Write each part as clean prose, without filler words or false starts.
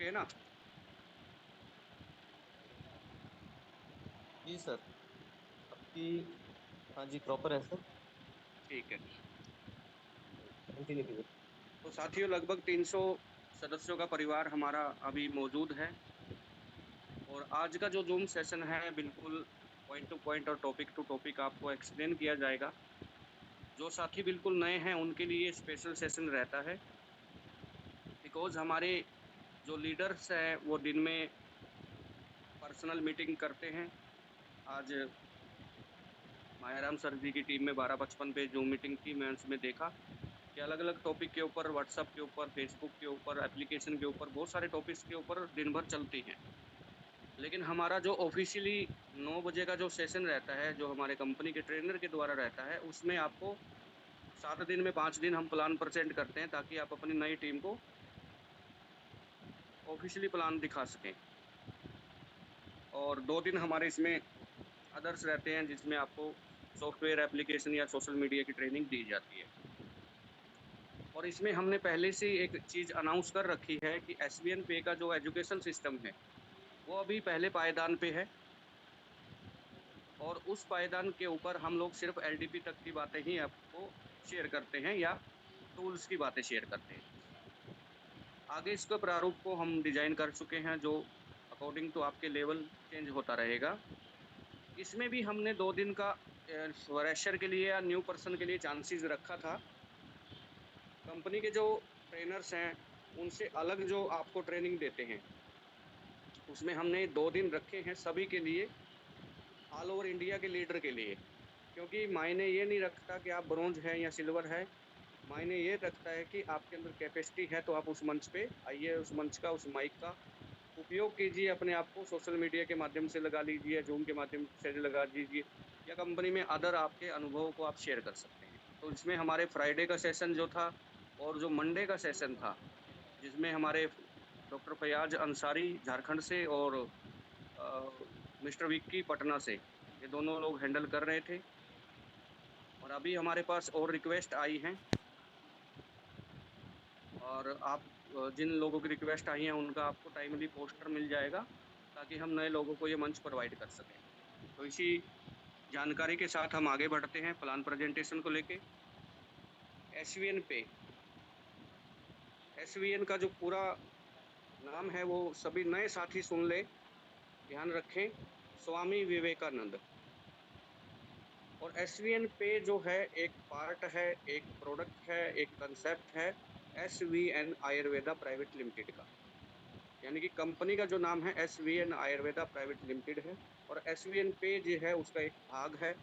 Okay है ना? जी sir. आपकी। हाँ जी, प्रॉपर है सर। ठीक है। कंटिन्यू कीजिए। तो साथियों, लगभग 300 सदस्यों का परिवार हमारा अभी मौजूद है और आज का जो ज़ूम सेशन है बिल्कुल पॉइंट टू पॉइंट और टॉपिक टू टॉपिक आपको एक्सप्लेन किया जाएगा। जो साथी बिल्कुल नए हैं उनके लिए स्पेशल सेशन रहता है, बिकॉज़ हमारे जो लीडर्स हैं वो दिन में पर्सनल मीटिंग करते हैं। आज मायाराम सर जी की टीम में 12:55 पे ज़ूम मीटिंग थी, मैं उसमें देखा कि अलग-अलग टॉपिक के ऊपर, व्हाट्सएप के ऊपर, फेसबुक के ऊपर, एप्लीकेशन के ऊपर, बहुत सारे टॉपिक्स के ऊपर दिन भर चलती हैं। लेकिन हमारा जो ऑफ़िशियली 9 बजे का जो सेशन रहता है, जो हमारे कंपनी के ट्रेनर के द्वारा रहता है, उसमें आपको 7 दिन में 5 दिन हम प्लान प्रेज़ेंट करते हैं ताकि आप अपनी नई टीम को ऑफ़िशियली प्लान दिखा सकें। और 2 दिन हमारे इसमें अदर्स रहते हैं जिसमें आपको सॉफ्टवेयर एप्लीकेशन या सोशल मीडिया की ट्रेनिंग दी जाती है। और इसमें हमने पहले से ही एक चीज़ अनाउंस कर रखी है कि एसवीएन पे का जो एजुकेशन सिस्टम है, वो अभी पहले पायदान पे है और उस पायदान के ऊपर हम लोग सिर्फ़ एलडीपी तक की बातें ही आपको शेयर करते हैं या टूल्स की बातें शेयर करते हैं। आगे इसके प्रारूप को हम डिज़ाइन कर चुके हैं जो अकॉर्डिंग टू आपके लेवल चेंज होता रहेगा। इसमें भी हमने 2 दिन का फ्रेशर के लिए या न्यू पर्सन के लिए चांसेस रखा था। कंपनी के जो ट्रेनर्स हैं, उनसे अलग जो आपको ट्रेनिंग देते हैं, उसमें हमने 2 दिन रखे हैं सभी के लिए, ऑल ओवर इंडिया के लीडर के लिए। क्योंकि मायने ये नहीं रखता कि आप ब्रॉन्ज हैं या सिल्वर हैं, मायने ये रखता है कि आपके अंदर कैपेसिटी है तो आप उस मंच पे आइए, उस मंच का, उस माइक का उपयोग कीजिए, अपने आप को सोशल मीडिया के माध्यम से लगा लीजिए, ज़ूम के माध्यम से लगा दीजिए या कंपनी में अदर आपके अनुभवों को आप शेयर कर सकते हैं। तो इसमें हमारे फ्राइडे का सेशन जो था और जो मंडे का सेशन था, जिसमें हमारे डॉक्टर फ़याज़ अंसारी झारखंड से और मिस्टर विक्की पटना से, ये दोनों लोग हैंडल कर रहे थे और अभी हमारे पास और रिक्वेस्ट आई हैं और आप जिन लोगों की रिक्वेस्ट आई हैं, उनका आपको टाइमली पोस्टर मिल जाएगा, ताकि हम नए लोगों को ये मंच प्रोवाइड कर सकें। तो इसी जानकारी के साथ हम आगे बढ़ते हैं प्लान प्रेज़ेंटेशन को लेके। एसवीएन पे, एसवीएन का जो पूरा नाम है, वो सभी नए साथी सुन लें, ध्यान रखें, स्वामी विवेकानंद। और एसवीएन पे जो है एक पार्ट है, एक प्रोडक्ट है, एक कांसेप्ट है एसवीएन आयुर्वेदा प्राइवेट लिमिटेड का। यानी कि कंपनी का जो नाम है एसवीएन आयुर्वेदा प्राइवेट लिमिटेड है और एसवीएन पे जो है उसका एक भाग है,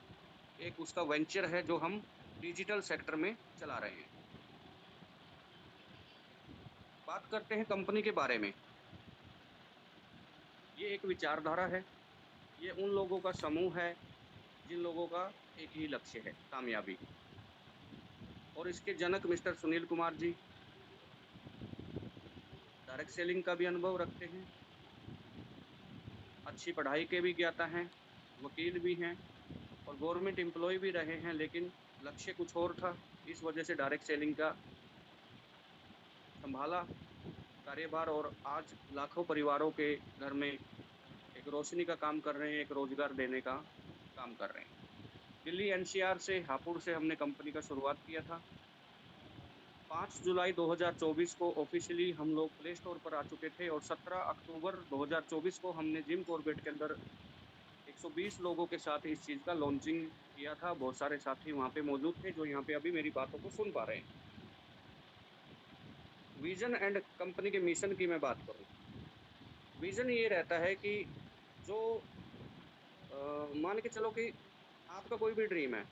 एक उसका वेंचर है जो हम डिजिटल सेक्टर में चला रहे हैं। बात करते हैं कंपनी के बारे में। ये एक विचारधारा है, ये उन लोगों का समूह है जिन लोगों का एक ही लक्ष्य है, कामयाबी। और इसके जनक mister Sunil Kumar ji direct selling का भी अनुभव रखते हैं, अच्छी पढ़ाई के भी ज्ञाता हैं, वकील भी हैं और गवर्नमेंट एम्प्लॉयी भी रहे हैं, लेकिन लक्ष्य कुछ और था। इस वजह से डायरेक्ट सेलिंग का सँभाला कार्यभार और आज लाखों परिवारों के घर में एक रोशनी का काम कर रहे हैं, एक रोज़गार देने का काम कर रहे हैं। दिल्ली एनसीआर से, हापुड़ से हमने कंपनी का शुरुआत किया था। 5 जुलाई 2024 को ऑफ़िशियली हम लोग प्ले स्टोर पर आ चुके थे और 17 अक्टूबर 2024 को हमने जिम कॉर्बेट के अंदर 120 लोगों के साथ इस चीज़ का लॉन्चिंग किया था। बहुत सारे साथी वहाँ पे मौजूद थे जो यहाँ पे अभी मेरी बातों को सुन पा रहे हैं। विज़न एंड कंपनी के मिशन की मैं बात करूँ, विज़न ये रहता है कि जो मान के चलो कि आपका कोई भी ड्रीम है,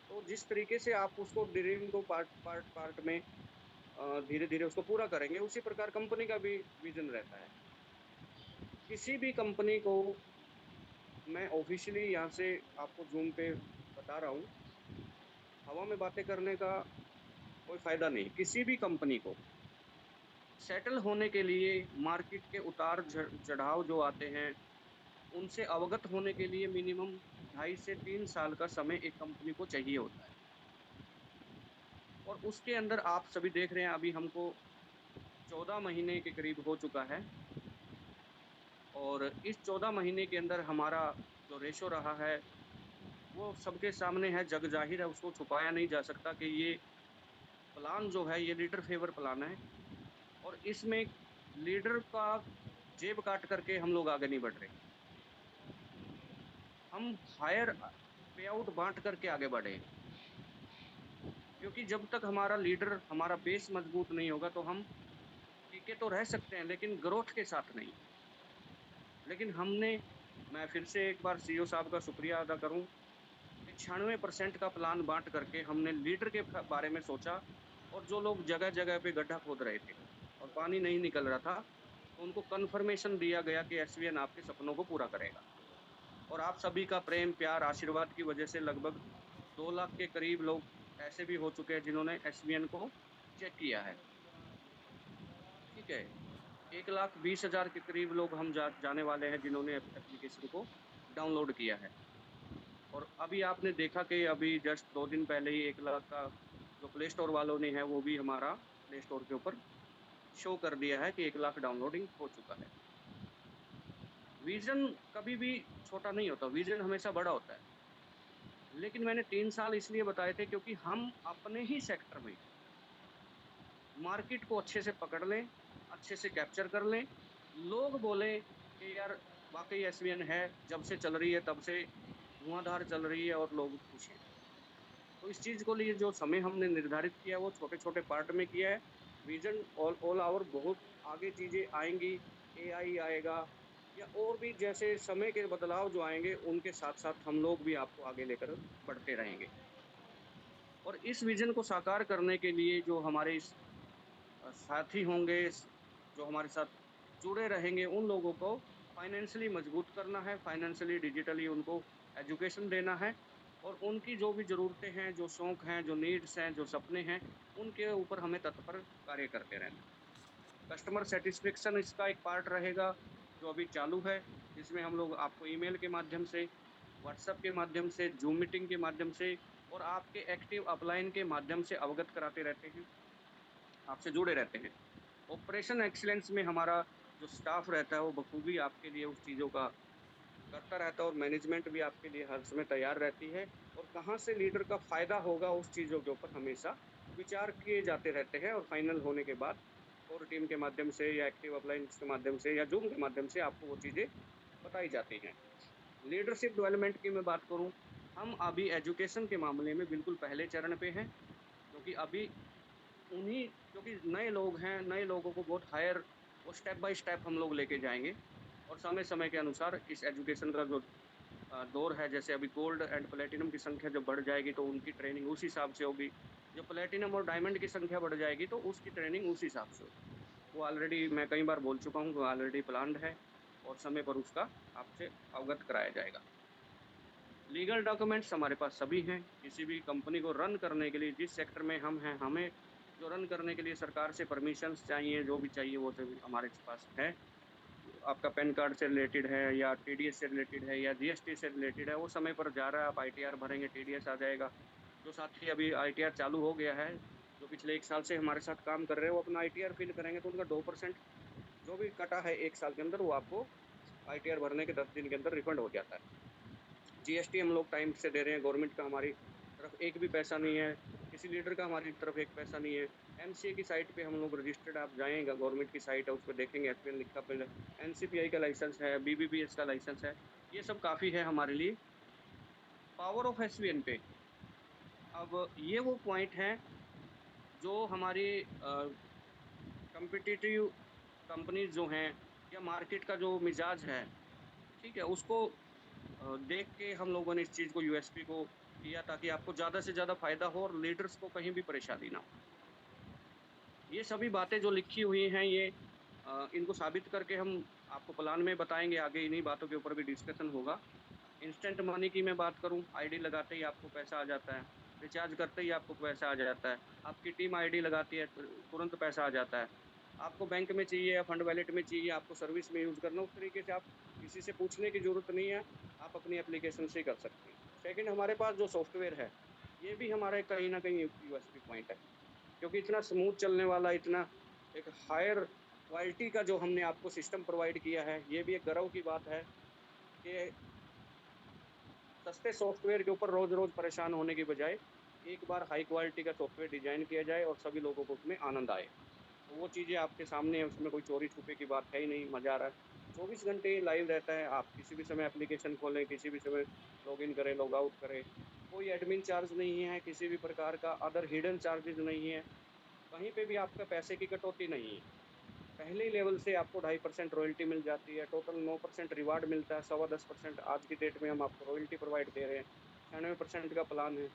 तो जिस तरीके से आप उसको ड्रीम को पार्ट में धीरे-धीरे उसको पूरा करेंगे, उसी प्रकार कंपनी का भी विज़न रहता है। किसी भी कंपनी को मैं ऑफ़िशियली यहाँ से आपको ज़ूम पे बता रहा हूँ, हवा में बातें करने का कोई फ़ायदा नहीं। किसी भी कंपनी को सेटल होने के लिए मार्केट के उतार चढ़ाव जो आते हैं, उनसे अवगत होने के लिए मिनिमम 2.5 से 3 साल का समय एक कंपनी को चाहिए होता है। और उसके अंदर आप सभी देख रहे हैं अभी हमको 14 महीने के करीब हो चुका है और इस 14 महीने के अंदर हमारा जो रेशो रहा है, वो सबके सामने है, जग ज़ाहिर है, उसको छुपाया नहीं जा सकता कि ये प्लान जो है, ये लीडर फेवर प्लान है और इसमें लीडर का जेब काट करके हम लोग आगे नहीं बढ़ रहे। हम हायर पे आउट बाँट करके आगे बढ़े हैं, क्योंकि जब तक हमारा लीडर, हमारा बेस मजबूत नहीं होगा, तो हम टिके तो रह सकते हैं, लेकिन ग्रोथ के साथ नहीं। लेकिन हमने मैं फिर से एक बार सीईओ साहब का शुक्रिया अदा करूँ कि 96% का प्लान बाँट करके हमने लीडर के बारे में सोचा और जो लोग जगह-जगह पे गड्ढा खोद रहे थे और पानी नहीं निकल रहा था, तो उनको कन्फर्मेशन दिया गया कि एसवीएन आपके सपनों को पूरा करेगा। और आप सभी का प्रेम, प्यार, आशीर्वाद की वजह से लगभग 2 लाख के करीब लोग ऐसे भी हो चुके हैं जिन्होंने एसवीएन को चेक किया है, ठीक है? 1,20,000 के करीब लोग हम जाने वाले हैं जिन्होंने एप्लीकेशन को डाउनलोड किया है। और अभी आपने देखा कि अभी जस्ट 2 दिन पहले ही 1 लाख का जो प्ले स्टोर वालों ने है, वो भी हमारा प्ले स्टोर के ऊपर शो कर दिया है कि 1 लाख डाउनलोडिंग हो चुका है। विज़न कभी भी छोटा नहीं होता, विज़न हमेशा बड़ा होता है। लेकिन मैंने 3 साल इसलिए बताए थे क्योंकि हम अपने ही सेक्टर में मार्केट को अच्छे से पकड़ लें, अच्छे से कैप्चर कर लें। लोग बोलें कि यार वाक़ई एसवीएन है, जब से चल रही है तब से धुआँधार चल रही है और लोग खुश हैं। तो इस चीज़ को लिए जो समय हमने निर्धारित किया है वो छोटे-छोटे पार्ट में किया है। विज़न ऑल ओवर बहुत आगे चीज़ें आएँगी, एआई आएगा या और भी जैसे समय के बदलाव जो आएँगे उनके साथ-साथ हम लोग भी आपको आगे लेकर बढ़ते रहेंगे। और इस विज़न को साकार करने के लिए जो हमारे साथी होंगे, जो हमारे साथ जुड़े रहेंगे, उन लोगों को फाइनेंशियली मजबूत करना है, फाइनेंशियली, डिजिटली उनको एजुकेशन देना है और उनकी जो भी ज़रूरतें हैं, जो शौक हैं, जो नीड्स हैं, जो सपने हैं, उनके ऊपर हमें तत्पर कार्य करते रहना है। कस्टमर सैटिस्फैक्शन इसका एक पार्ट रहेगा, जो अभी चालू है, जिसमें हम लोग आपको ईमेल के माध्यम से, व्हाट्सएप के माध्यम से, ज़ूम मीटिंग के माध्यम से और आपके एक्टिव अपलाइन के माध्यम से अवगत कराते रहते हैं, आपसे जुड़े रहते हैं। ऑपरेशन एक्सीलेंस में हमारा जो स्टाफ रहता है वो बखूबी आपके लिए उस चीज़ों का करता रहता है और मैनेजमेंट भी आपके लिए हर समय तैयार रहती है और कहाँ से लीडर का फ़ायदा होगा उस चीज़ों के ऊपर हमेशा विचार किए जाते रहते हैं और फाइनल होने के बाद कोर टीम के माध्यम से या एक्टिव अप्लायंस के माध्यम से या ज़ूम के माध्यम से आपको वो चीज़ें बताई जाती हैं। लीडरशिप डेवलपमेंट की मैं बात करूँ, हम अभी एजुकेशन के मामले में बिल्कुल पहले चरण पे हैं, क्योंकि अभी उन्हीं क्योंकि नए लोग हैं, नए लोगों को बहुत हायर वो स्टेप बाय स्टेप हम लोग लेके जाएँगे और समय-समय के अनुसार इस एजुकेशन का जो दौर है, जैसे अभी गोल्ड एंड प्लैटिनम की संख्या जब बढ़ जाएगी, तो उनकी ट्रेनिंग उस हिसाब से होगी। जब प्लैटिनम और डायमंड की संख्या बढ़ जाएगी, तो उसकी ट्रेनिंग उस हिसाब से होगी। वो ऑलरेडी मैं कई बार बोल चुका हूँ, वो ऑलरेडी प्लान्ड है और समय पर उसका आपसे अवगत कराया जाएगा। लीगल डॉक्यूमेंट्स हमारे पास सभी हैं, किसी भी कंपनी को रन करने के लिए जिस सेक्टर में हम हैं, हमें जो रन करने के लिए सरकार से परमिशंस चाहिए, जो भी चाहिए वो सभी हमारे पास है। आपका पैन कार्ड से रिलेटेड है या टीडीएस से रिलेटेड है या जीएसटी से रिलेटेड है, वो समय पर जा रहा है, आप आईटीआर भरेंगे, टीडीएस आ जाएगा। जो साथी अभी आईटीआर चालू हो गया है, जो पिछले 1 साल से हमारे साथ काम कर रहे हैं, वो अपना आईटीआर फिल करेंगे तो उनका 2% जो भी कटा है 1 साल के अंदर, वो आपको आईटीआर भरने के 10 दिन के अंदर रिफंड हो जाता है। जीएसटी हम लोग टाइम से दे रहे हैं, गवर्नमेंट का हमारी तरफ एक भी पैसा नहीं है, किसी लीडर का हमारी तरफ एक पैसा नहीं है। एमसीए की साइट पे हम लोग रजिस्टर्ड आप जाएँगे, गवर्नमेंट की साइट है, उसपे देखेंगे एसबीएन लिखा पहले एनसीपीआई का लाइसेंस है, बीबीबीएस का लाइसेंस है, ये सब काफ़ी है हमारे लिए। पावर ऑफ एसवीएन पे, अब ये वो पॉइंट हैं जो हमारी कॉम्पिटिटिव कंपनीज़ जो हैं या मार्केट का जो मिज़ाज है, ठीक है? उसको देख के हम लोगों ने इस चीज़ को यूएसपी को किया ताकि आपको ज़्यादा से ज़्यादा फ़ायदा हो और लीडर्स को कहीं भी परेशानी ना हो। ये सभी बातें जो लिखी हुई हैं ये इनको साबित करके हम आपको प्लान में बताएँगे, आगे इन्हीं बातों के ऊपर भी डिस्कशन होगा। इंस्टेंट मनी की मैं बात करूँ, आईडी लगाते ही आपको पैसा आ जाता है, रिचार्ज करते ही आपको पैसा आ जाता है, आपकी टीम आईडी लगाती है तुरंत पैसा आ जाता है। आपको बैंक में चाहिए या फंड वॉलेट में चाहिए, आपको सर्विस में यूज़ करना, उस तरीके से आप किसी से पूछने की ज़रूरत नहीं है, आप अपनी एप्लीकेशन से ही कर सकते हैं। सेकंड हमारे पास जो सॉफ्टवेयर है, ये भी हमारा कहीं न कहीं यूएसपी पॉइंट है, क्योंकि इतना स्मूथ चलने वाला, इतना एक हायर क्वालिटी का जो हमने आपको सिस्टम प्रोवाइड किया है, ये भी एक गर्व की बात है कि सस्ते सॉफ्टवेयर के ऊपर रोज़-रोज़ परेशान होने की बजाय, एक बार हाई क्वालिटी का सॉफ्टवेयर डिज़ाइन किया जाए और सभी लोगों को उसमें आनंद आए। तो वो चीज़ें आपके सामने है, उसमें कोई चोरी-छुपे की बात है ही नहीं, मज़ा आ रहा है। 24 घंटे लाइव रहता है, आप किसी भी समय एप्लीकेशन खोलें, किसी भी समय लॉगिन करें, लॉग आउट करें। कोई एडमिन चार्ज नहीं है, किसी भी प्रकार का अदर हिडन चार्जेज़ नहीं है, कहीं पे भी आपका पैसे की कटौती नहीं है। पहले ही लेवल से आपको 2.5% रॉयल्टी मिल जाती है, टोटल 9% रिवार्ड मिलता है, सवा 10% आज की डेट में हम आपको रॉयल्टी प्रोवाइड दे रहे हैं। 96% का प्लान है,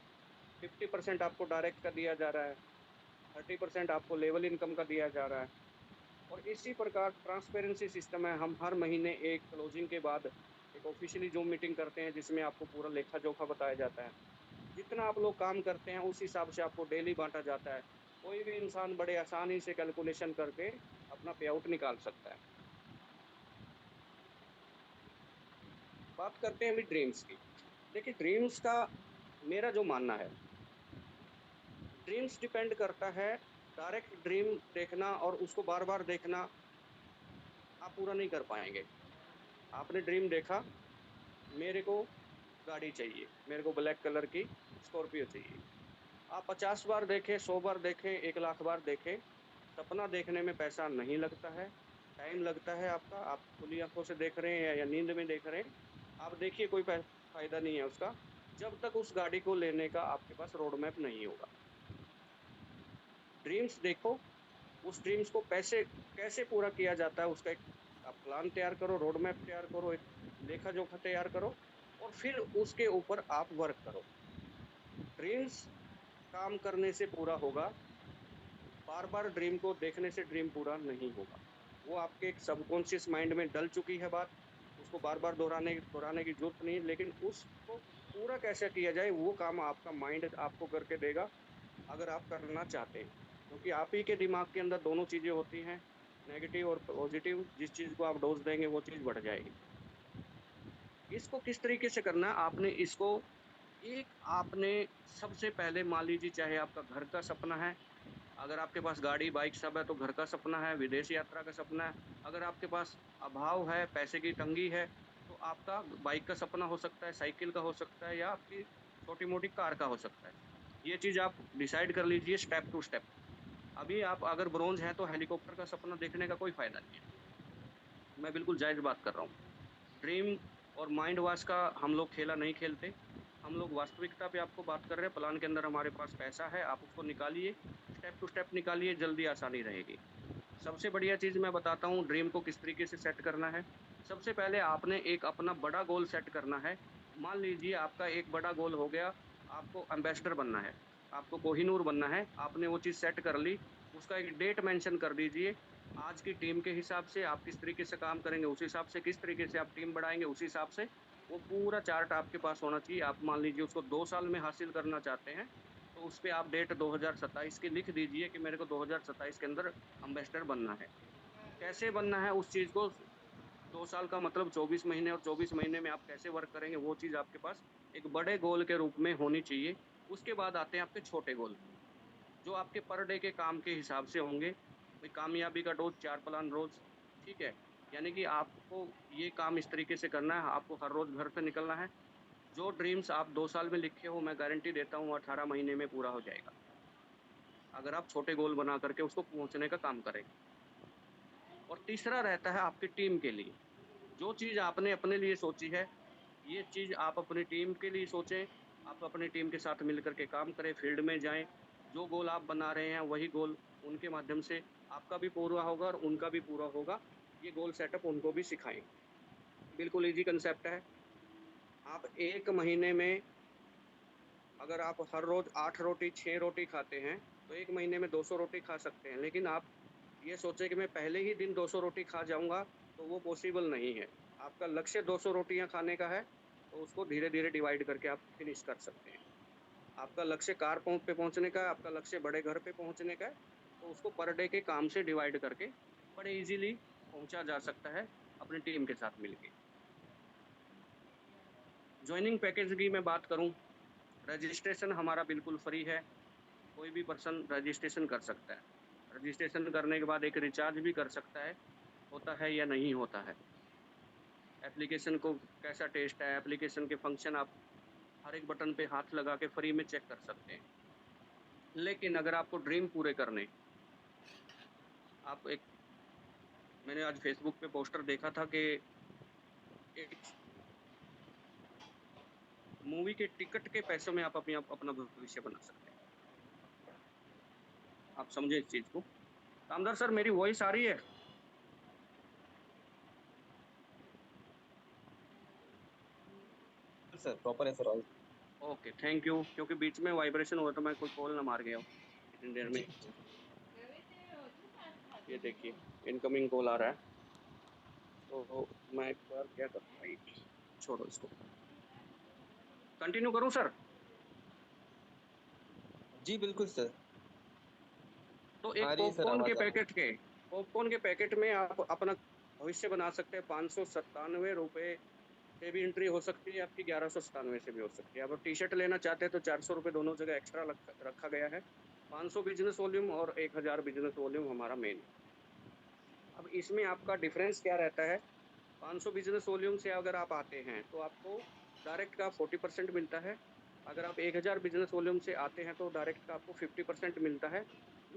50% आपको डायरेक्ट का दिया जा रहा है, 30% आपको लेवल इनकम का दिया जा रहा है। और इसी प्रकार ट्रांसपेरेंसी सिस्टम है, हम हर महीने एक क्लोजिंग के बाद एक ऑफिशियली ज़ूम मीटिंग करते हैं, जिसमें आपको पूरा लेखा-जोखा बताया जाता है। जितना आप लोग काम करते हैं, उस हिसाब से आपको डेली बाँटा जाता है। कोई भी इंसान बड़े आसानी से कैलकुलेशन करके अपना पे आउट निकाल सकता है। बात करते हैं अभी ड्रीम्स की। देखिए ड्रीम्स का मेरा जो मानना है, ड्रीम्स डिपेंड करता है डायरेक्ट ड्रीम देखना और उसको बार-बार देखना आप पूरा नहीं कर पाएँगे। आपने ड्रीम देखा, मेरे को गाड़ी चाहिए, मेरे को ब्लैक कलर की स्कॉर्पियो चाहिए। आप 50 बार देखें, 100 बार देखें, 1 लाख बार देखें, सपना देखने में पैसा नहीं लगता है, टाइम लगता है आपका, आप खुली आँखों से देख रहे हैं या नींद में देख रहे हैं, आप देखिए कोई फ़ायदा नहीं है उसका, जब तक उस गाड़ी को लेने का आपके पास रोड मैप नहीं होगा। ड्रीम्स देखो, उस ड्रीम्स को पैसे कैसे पूरा किया जाता है, उसका एक आप प्लान तैयार करो, रोड मैप तैयार करो, एक लेखा-जोखा तैयार करो और फिर उसके ऊपर आप वर्क करो। ड्रीम्स काम करने से पूरा होगा, बार-बार ड्रीम को देखने से ड्रीम पूरा नहीं होगा। वो आपके एक सबकॉन्शियस माइंड में डल चुकी है बात, उसको बार-बार दोहराने दोहराने की ज़रूरत नहीं है, लेकिन उसको पूरा कैसे किया जाए, वो काम आपका माइंड आपको करके देगा, अगर आप करना चाहते हैं। क्योंकि आप ही के दिमाग के अंदर दोनों चीज़ें होती हैं, नेगेटिव और पॉज़िटिव, जिस चीज़ को आप डोज़ देंगे, वो चीज़ बढ़ जाएगी। इसको किस तरीके से करना है, आपने इसको एक आपने सबसे पहले मान लीजिए चाहे आपका घर का सपना है, अगर आपके पास गाड़ी, बाइक सब है तो घर का सपना है, विदेश यात्रा का सपना है। अगर आपके पास अभाव है, पैसे की तंगी है, तो आपका बाइक का सपना हो सकता है, साइकिल का हो सकता है या आपकी छोटी-मोटी कार का हो सकता है। ये चीज़ आप डिसाइड कर लीजिए स्टेप टू स्टेप। अभी आप अगर ब्रोंज़ हैं तो हेलीकॉप्टर का सपना देखने का कोई फ़ायदा नहीं है। मैं बिल्कुल जायज़ बात कर रहा हूँ। ड्रीम और माइंड वॉश का हम लोग खेला नहीं खेलते। हम लोग वास्तविकता पे आपको बात कर रहे हैं, प्लान के अंदर हमारे पास पैसा है, आप उसको निकालिए, स्टेप टू स्टेप निकालिए, जल्दी आसानी रहेगी। सबसे बढ़िया चीज़ मैं बताता हूँ ड्रीम को किस तरीके से सेट करना है। सबसे पहले आपने एक अपना बड़ा गोल सेट करना है। मान लीजिए आपका एक बड़ा गोल हो गया, आपको एम्बेसडर बनना है, आपको कोहिनूर बनना है, आपने वो चीज़ सेट कर ली, उसका एक डेट मेंशन कर दीजिए। आज की टीम के हिसाब से आप किस तरीके से काम करेंगे, उस हिसाब से किस तरीके से आप टीम बढ़ाएँगे, उस हिसाब से वो पूरा चार्ट आपके पास होना चाहिए। आप मान लीजिए उसको 2 साल में हासिल करना चाहते हैं, तो उसपे आप डेट 2027 की लिख दीजिए कि मेरे को 2027 के अंदर एम्बेसडर बनना है। कैसे बनना है उस चीज़ को 2 साल का मतलब 24 महीने और 24 महीने में आप कैसे वर्क करेंगे वो चीज़ आपके पास एक बड़े गोल के रूप में होनी चाहिए। उसके बाद आते हैं आपके छोटे गोल, जो आपके पर डे के काम के हिसाब से होंगे। भई कामयाबी का डोज़ 4 प्लान रोज़, ठीक है? यानी कि आपको ये काम इस तरीके से करना है, आपको हर रोज़ घर से निकलना है। जो ड्रीम्स आप 2 साल में लिखे हो, मैं गारंटी देता हूँ 18 महीने में पूरा हो जाएगा। अगर आप छोटे गोल बना करके उसको पहुँचने का काम करें। और तीसरा रहता है आपकी टीम के लिए। जो चीज़ आपने अपने लिए सोची है, ये चीज़ आप अपनी टीम के लिए सोचें, आप अपनी टीम के साथ मिल कर के काम करें, फील्ड में जाएँ, जो गोल आप बना रहे हैं, वही गोल उनके माध्यम से आपका भी पूरा होगा और उनका भी पूरा होगा। ये गोल सेटअप उनको भी सिखाएँ। बिल्कुल ईज़ी कांसेप्ट है। आप 1 महीने में अगर आप हर रोज़ 8 रोटी, 6 रोटी खाते हैं, तो 1 महीने में 200 रोटी खा सकते हैं। लेकिन आप ये सोचें कि मैं पहले ही दिन 200 रोटी खा जाऊँगा, तो वो पॉसिबल नहीं है। आपका लक्ष्य 200 रोटियाँ खाने का है, तो उसको धीरे-धीरे डिवाइड करके आप फिनिश कर सकते हैं। आपका लक्ष्य कार पे पहुँचने का है, आपका लक्ष्य बड़े घर पे पहुँचने का है, तो उसको पर डे के काम से डिवाइड करके बड़े ईज़िली पहुँचा जा सकता है, अपनी टीम के साथ मिलके। जॉइनिंग पैकेज की मैं बात करूँ, रजिस्ट्रेशन हमारा बिल्कुल फ्री है। कोई भी पर्सन रजिस्ट्रेशन कर सकता है। रजिस्ट्रेशन करने के बाद एक रिचार्ज भी कर सकता है, होता है या नहीं होता है। एप्लीकेशन को कैसा टेस्ट है, एप्लीकेशन के फंक्शन आप हर एक बटन पे हाथ लगा के फ्री में चेक कर सकते हैं। लेकिन अगर आपको ड्रीम पूरे करने, आप एक मैंने आज फ़ेसबुक पे पोस्टर देखा था कि एक मूवी के टिकट के पैसों में आप अपना भविष्य बना सकते हैं। आप समझे इस चीज़ को? कामदार सर, मेरी वॉइस आ रही है? सर प्रॉपर है सर। Okay, thank you. क्योंकि बीच में वाइब्रेशन हुआ तो मैं कोई कॉल ना मार गया हूँ इतनी देर में। जी जी। ये देखिए, इनकमिंग कॉल आ रहा है। तो मैं एक बार क्या करूँ भाई, छोड़ो इसको। कंटिन्यू करूँ सर? जी बिल्कुल सर। तो आ एक रही है सर, आवाज आ रही है। पॉपकॉर्न के पैकेट में आप अपना भविष्य बना सकते हैं। ₹597 से भी एंट्री हो सकती है आपकी, 1197 से भी हो सकती है। अब टी-शर्ट लेना चाहते हैं तो ₹400 दोनों जगह एक्स्ट्रा रखा गया है। 500 बिज़नेस वॉल्यूम और 1000 बिज़नेस वॉल्यूम हमारा मेन है। अब इसमें आपका डिफरेंस क्या रहता है? 500 बिज़नेस वॉल्यूम से अगर आप आते हैं, तो आपको डायरेक्ट का 40% मिलता है। अगर आप 1000 बिज़नेस वॉल्यूम से आते हैं, तो डायरेक्ट का आपको 50% मिलता है।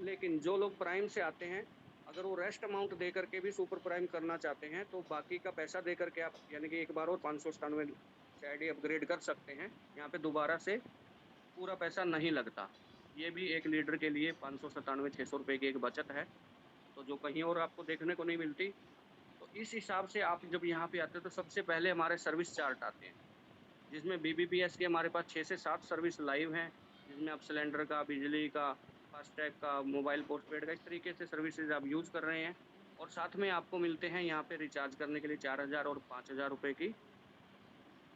लेकिन जो लोग प्राइम से आते हैं, अगर वो रेस्ट अमाउंट दे करके भी सुपर प्राइम करना चाहते हैं, तो बाकी का पैसा दे करके आप यानी कि एक बार और 597 से आईडी अपग्रेड कर सकते हैं। यहाँ पे दोबारा से पूरा पैसा नहीं लगता। ये भी एक लीडर के लिए 597 ₹600 की एक बचत है, तो जो कहीं और आपको देखने को नहीं मिलती। तो इस हिसाब से आप जब यहाँ पे आते हो तो सबसे पहले हमारे सर्विस चार्ट आते हैं, जिसमें बीबीपीएस के हमारे पास 6 से 7 सर्विस लाइव हैं, जिसमें आप सिलेंडर का, बिजली का, फास्टैग का, मोबाइल पोस्टपेड का, इस तरीके से सर्विसेज़ आप यूज़ कर रहे हैं। और साथ में आपको मिलते हैं यहाँ पे रिचार्ज करने के लिए 4000 और ₹5000 की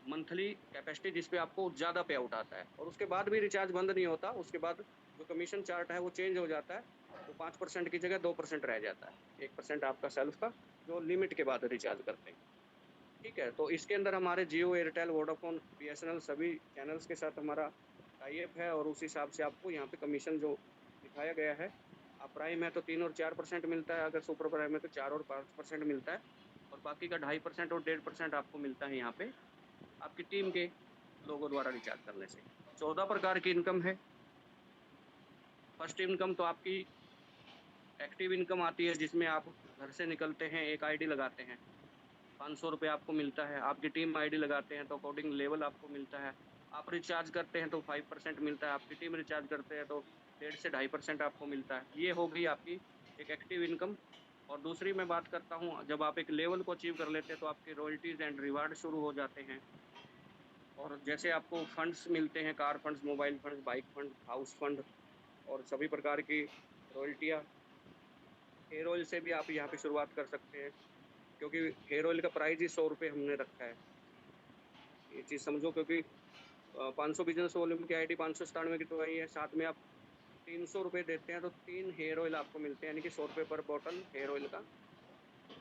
मंथली कैपेसिटी, जिस पे आपको ज़्यादा पे आउट आता है। और उसके बाद भी रिचार्ज बंद नहीं होता, उसके बाद जो कमीशन चार्ट है वो चेंज हो जाता है, वो 5% की जगह 2% रह जाता है। 1% आपका सेल्फ का, जो लिमिट के बाद रिचार्ज करते हैं। ठीक है, तो इसके अंदर हमारे जियो, एयरटेल, वोडाफ़ोन, बीएसएनएल सभी चैनल्स के साथ हमारा टाई अप है, और उस हिसाब से आपको यहाँ पे कमीशन जो दिखाया गया है, आप प्राइम है तो 3 और 4% मिलता है, अगर सुपर प्राइम है तो 4 और 5% मिलता है, और बाकी का 2.5% और 1.5% आपको मिलता है यहाँ पे आपकी टीम के लोगों द्वारा रिचार्ज करने से। 14 प्रकार की इनकम है। फर्स्ट इनकम तो आपकी एक्टिव इनकम आती है, जिसमें आप घर से निकलते हैं, एक आईडी लगाते हैं, ₹500 आपको मिलता है। आपकी टीम आईडी लगाते हैं तो अकॉर्डिंग लेवल आपको मिलता है। आप रिचार्ज करते हैं तो 5% मिलता है, आपकी टीम रिचार्ज करते हैं तो 1.5 से 2.5% आपको मिलता है। ये हो गई आपकी एक एक्टिव इनकम। और दूसरी मैं बात करता हूँ, जब आप एक लेवल को अचीव कर लेते हैं तो आपके रॉयल्टीज़ एंड रिवार्ड शुरू हो जाते हैं। और जैसे आपको फंड्स मिलते हैं, car funds, mobile funds, bike fund, house fund, और सभी प्रकार की रॉयल्टियाँ। हेयर ऑयल से भी आप यहाँ पे शुरुआत कर सकते हैं, क्योंकि हेयर ऑयल का प्राइस ही ₹100 हमने रखा है। ये चीज़ समझो, क्योंकि 500 बिज़नेस वॉल्यूम की आईडी 597 की तो वही है, साथ में आप ₹300 देते हैं तो 3 हेयर ऑयल आपको मिलते हैं, यानी कि ₹100 पर बॉटल हेयर ऑयल का।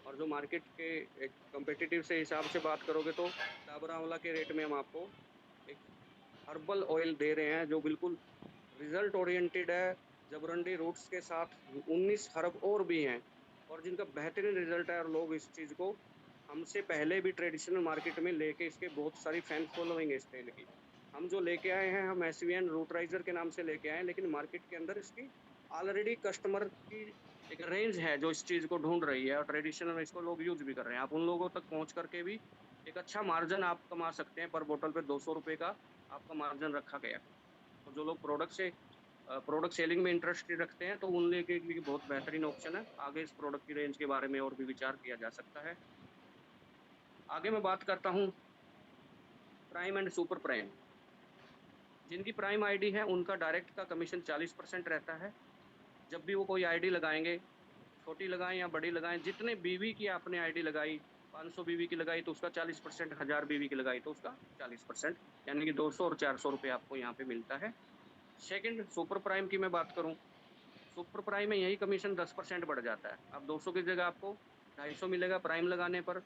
और जो मार्केट के एक कॉम्पिटिटिव से हिसाब से बात करोगे तो डाबर आंवला के रेट में हम आपको एक हर्बल ऑयल दे रहे हैं, जो बिल्कुल रिज़ल्ट ओरिएंटेड है। जबरंडी रूट्स के साथ 19 हर्ब और भी हैं, और जिनका बेहतरीन रिज़ल्ट है, और लोग इस चीज़ को हमसे पहले भी ट्रेडिशनल मार्केट में लेके इसके बहुत सारी फैन फॉलोइंग है इस तेल की। हम जो लेके आए हैं, हम एसवीएन रूटराइज़र के नाम से लेके आए हैं, लेकिन मार्केट के अंदर इसकी ऑलरेडी कस्टमर की एक रेंज है जो इस चीज़ को ढूँढ रही है, और ट्रेडिशनल इसको लोग यूज़ भी कर रहे हैं। आप उन लोगों तक पहुँच करके भी एक अच्छा मार्जिन आप कमा सकते हैं। पर बोतल पे ₹200 का आपका मार्जिन रखा गया है। तो जो लोग प्रोडक्ट सेलिंग में इंटरेस्टेड रखते हैं, तो उन लिए के लिए बहुत बेहतरीन ऑप्शन है। आगे इस प्रोडक्ट की रेंज के बारे में और भी विचार किया जा सकता है। आगे मैं बात करता हूँ प्राइम एंड सुपर प्राइम। जिनकी प्राइम आईडी है, उनका डायरेक्ट का कमीशन 40% रहता है। जब भी वो कोई आईडी लगाएँगे, छोटी लगाएँ या बड़ी लगाएँ, जितने बीवी की आपने आईडी लगाई, 500 बीवी की लगाई तो उसका 40%, 1000 बीवी की लगाई तो उसका 40%, यानी कि 200 और ₹400 आपको यहाँ पे मिलता है। सेकंड सुपर प्राइम की मैं बात करूँ, सुपर प्राइम में यही कमीशन 10% बढ़ जाता है। अब 200 की जगह आपको 250 मिलेगा प्राइम लगाने पर,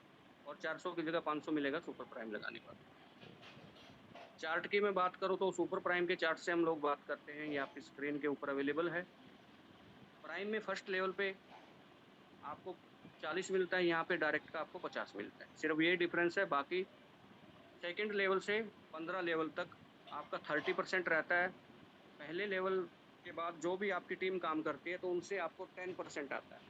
और 400 की जगह 500 मिलेगा सुपर प्राइम लगाने पर। चार्ट की मैं बात करूँ तो सुपर प्राइम के चार्ट से हम लोग बात करते हैं, ये आपकी स्क्रीन के ऊपर अवेलेबल है। प्राइम में फर्स्ट लेवल पे आपको 40 मिलता है, यहाँ पे डायरेक्ट का आपको 50 मिलता है। सिर्फ ये डिफरेंस है, बाकी सेकंड लेवल से 15 लेवल तक आपका 30% रहता है। पहले लेवल के बाद जो भी आपकी टीम काम करती है, तो उनसे आपको 10% आता है।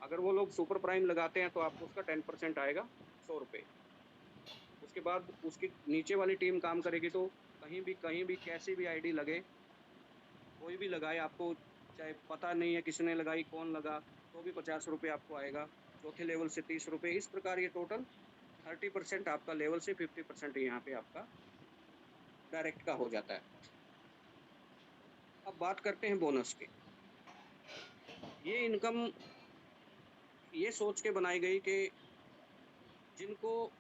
अगर वो लोग सुपर प्राइम लगाते हैं, तो आपको उसका 10% आएगा, ₹100। उसके बाद उसकी नीचे वाली टीम काम करेगी, तो कहीं भी कैसी भी आईडी लगे, कोई भी लगाए, आपको चाहे पता नहीं है किसने लगाई, कौन लगा, तो भी ₹50 आपको आएगा। चौथे लेवल से ₹30, इस प्रकार ये टोटल 30% आपका लेवल से 50% यहाँ पे आपका डायरेक्ट का हो जाता है। अब बात करते हैं बोनस की। ये इनकम ये सोच के बनाई गई कि जिनको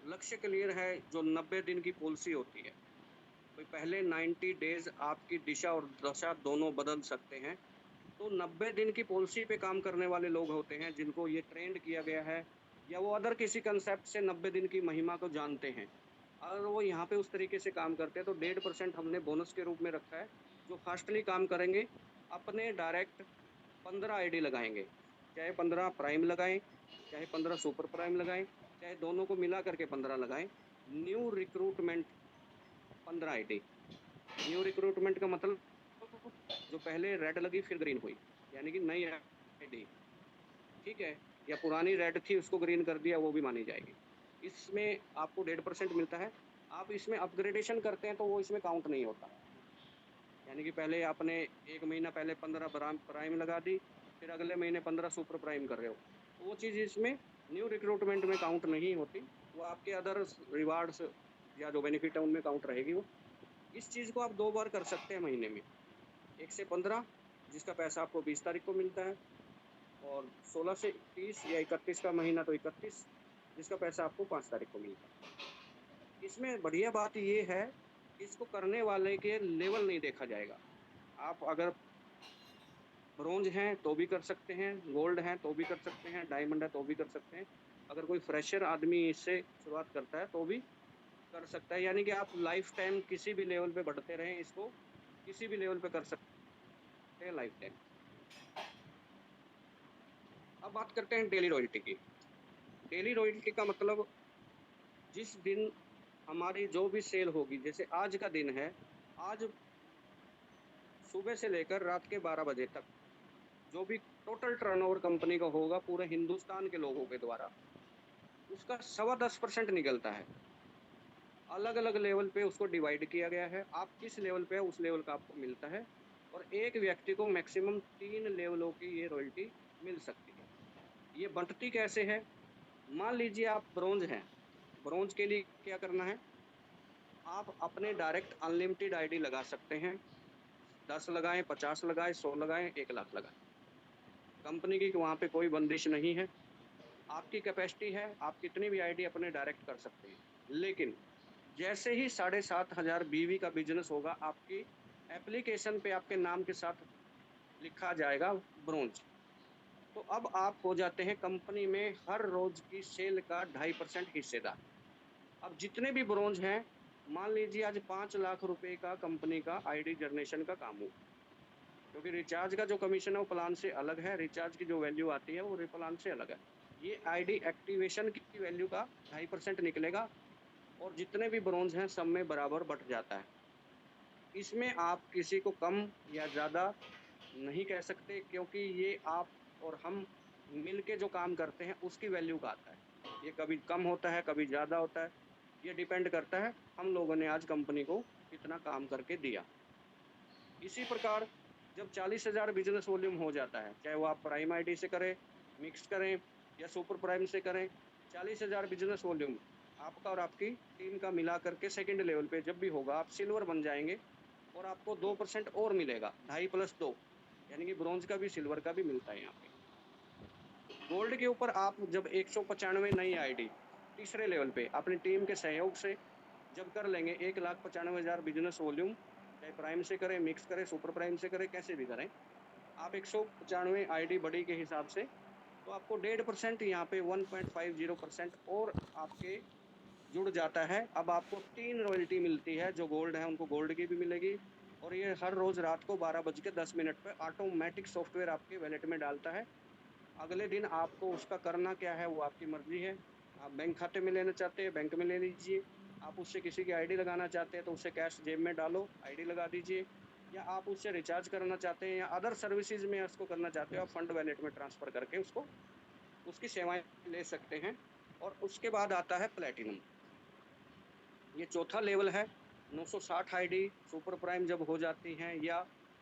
लक्ष्य क्लियर है, जो 90 दिन की पॉलिसी होती है, तो पहले 90 डेज़ आपकी दिशा और दशा दोनों बदल सकते हैं। तो 90 दिन की पॉलिसी पे काम करने वाले लोग होते हैं, जिनको ये ट्रेंड किया गया है, या वो अदर किसी कांसेप्ट से 90 दिन की महिमा को जानते हैं। अगर वो यहाँ पे उस तरीके से काम करते हैं, तो 1.5% हमने बोनस के रूप में रखा है। जो फास्टली काम करेंगे, अपने डायरेक्ट 15 आईडी लगाएँगे। चाहे 15 प्राइम लगाएँ, चाहे 15 सुपर प्राइम लगाएँ, चाहे दोनों को मिला करके 15 लगाएँ। New recruitment 15 ID. New recruitment का मतलब जो पहले रेड लगी फिर ग्रीन हुई, यानी कि नई आईडी, ठीक है? या पुरानी रेड थी उसको ग्रीन कर दिया, वो भी मानी जाएगी। इसमें आपको 1.5% मिलता है। आप इसमें अपग्रेडेशन करते हैं, तो वो इसमें काउंट नहीं होता। यानी कि पहले आपने 1 महीना पहले 15 प्राइम लगा दी, फिर अगले महीने 15 सुपर प्राइम कर रहे हो। तो वो चीज़ इसमें न्यू रिक्रूटमेंट में काउंट नहीं होती। वो आपके अदर्स रिवार्ड्स या जो बेनिफिट है उनमें काउंट रहेगी वो। इस चीज़ को आप 2 बार कर सकते हैं महीने में। 1 से 15, जिसका पैसा आपको 20 तारीख को मिलता है, और 16 से 30 या 31 का महीना तो 31, जिसका पैसा आपको 5 तारीख को मिलता है। इसमें बढ़िया बात ये है, इसको करने वाले के लेवल नहीं देखा जाएगा। आप अगर ब्रोंज हैं तो भी कर सकते हैं, गोल्ड हैं तो भी कर सकते हैं, डायमंड है तो भी कर सकते हैं। अगर कोई फ्रेशर आदमी इससे शुरुआत करता है तो भी कर सकता है, यानी कि आप लाइफ टाइम किसी भी लेवल पे बढ़ते रहें, इसको किसी भी लेवल पे कर सकते हैं लाइफ टाइम। अब बात करते हैं डेली रॉयल्टी की। डेली रॉयल्टी का मतलब जिस दिन हमारी जो भी सेल होगी, जैसे आज का दिन है, आज सुबह से लेकर रात के 12 बजे तक जो भी टोटल टर्नओवर कंपनी का होगा पूरे हिंदुस्तान के लोगों के द्वारा, उसका 10.25% निकलता है। अलग-अलग लेवल पे उसको डिवाइड किया गया है। आप किस लेवल पे है उस लेवल का आपको मिलता है, और एक व्यक्ति को मैक्सिमम 3 लेवलों की ये रॉयल्टी मिल सकती है। ये बँटती कैसे है? मान लीजिए आप ब्रोंज हैं, ब्रोंज के लिए क्या करना है? आप अपने डायरेक्ट अनलिमिटेड आईडी लगा सकते हैं। 10 लगाएँ, 50 लगाएँ, 100 लगाएँ, 1 लाख लगाएँ। कंपनी की वहाँ पे कोई बंदिश नहीं है। आपकी कैपेसिटी है, आप कितनी भी आईडी अपने डायरेक्ट कर सकते हैं। लेकिन जैसे ही 7,500 बीवी का बिज़नेस होगा, आपकी एप्लीकेशन पे आपके नाम के साथ लिखा जाएगा ब्रोंज। तो अब आप हो जाते हैं कंपनी में हर रोज़ की सेल का 2.5% हिस्सेदार। अब जितने भी ब्रोंज हैं, मान लीजिए आज 5 लाख रुपए का कंपनी का आईडी जनरेशन का काम हुआ। क्योंकि रिचार्ज का जो कमीशन है वो प्लान से अलग है, रिचार्ज की जो वैल्यू आती है वो प्लान से अलग है। ये आईडी एक्टिवेशन की वैल्यू का 2.5% निकलेगा, और जितने भी ब्रोंज हैं सब में बराबर बँट जाता है। इसमें आप किसी को कम या ज़्यादा नहीं कह सकते, क्योंकि ये आप और हम मिल के जो काम करते हैं उसकी वैल्यू का आता है। ये कभी कम होता है, कभी ज़्यादा होता है। ये डिपेंड करता है हम लोगों ने आज कंपनी को कितना काम करके दिया। इसी प्रकार जब 40,000 बिज़नेस वॉल्यूम हो जाता है, चाहे वो आप प्राइम आईडी से करें, मिक्स करें या सुपर प्राइम से करें, 40,000 बिज़नेस वॉल्यूम आपका और आपकी टीम का मिला करके सेकंड लेवल पे जब भी होगा, आप सिल्वर बन जाएँगे, और आपको 2% और मिलेगा, 2.5 प्लस 2, यानी कि ब्रॉन्ज का भी सिल्वर का भी मिलता है यहाँ पे। गोल्ड के ऊपर आप जब 195 नई आईडी तीसरे लेवल पे अपनी टीम के सहयोग से जब कर लेंगे, 1,95,000 बिज़नेस वॉल्यूम, चाहे प्राइम से करें, मिक्स करें, सुपर प्राइम से करें, कैसे भी करें, आप 195 आईडी बड़ी के हिसाब से, तो आपको 1.5% यहाँ पे 1.50% और आपके जुड़ जाता है। अब आपको 3 रॉयल्टी मिलती है, जो गोल्ड है उनको गोल्ड की भी मिलेगी, और ये हर रोज़ रात को 12:10 पे ऑटोमैटिक सॉफ्टवेयर आपके वॉलेट में डालता है। अगले दिन आपको उसका करना क्या है वो आपकी मर्ज़ी है। आप बैंक खाते में लेना चाहते हैं, बैंक में ले लीजिए। आप उससे किसी की आईडी लगाना चाहते हैं तो उससे कैश जेब में डालो, आईडी लगा दीजिए। या आप उससे रिचार्ज करना चाहते हैं या अदर सर्विसेज़ में उसको करना चाहते हो, आप फंड वॉलेट में ट्रांसफ़र करके उसको उसकी सेवाएँ ले सकते हैं। और उसके बाद आता है प्लैटिनम। ये चौथा लेवल है। 960 आईडी सुपर प्राइम जब हो जाती हैं या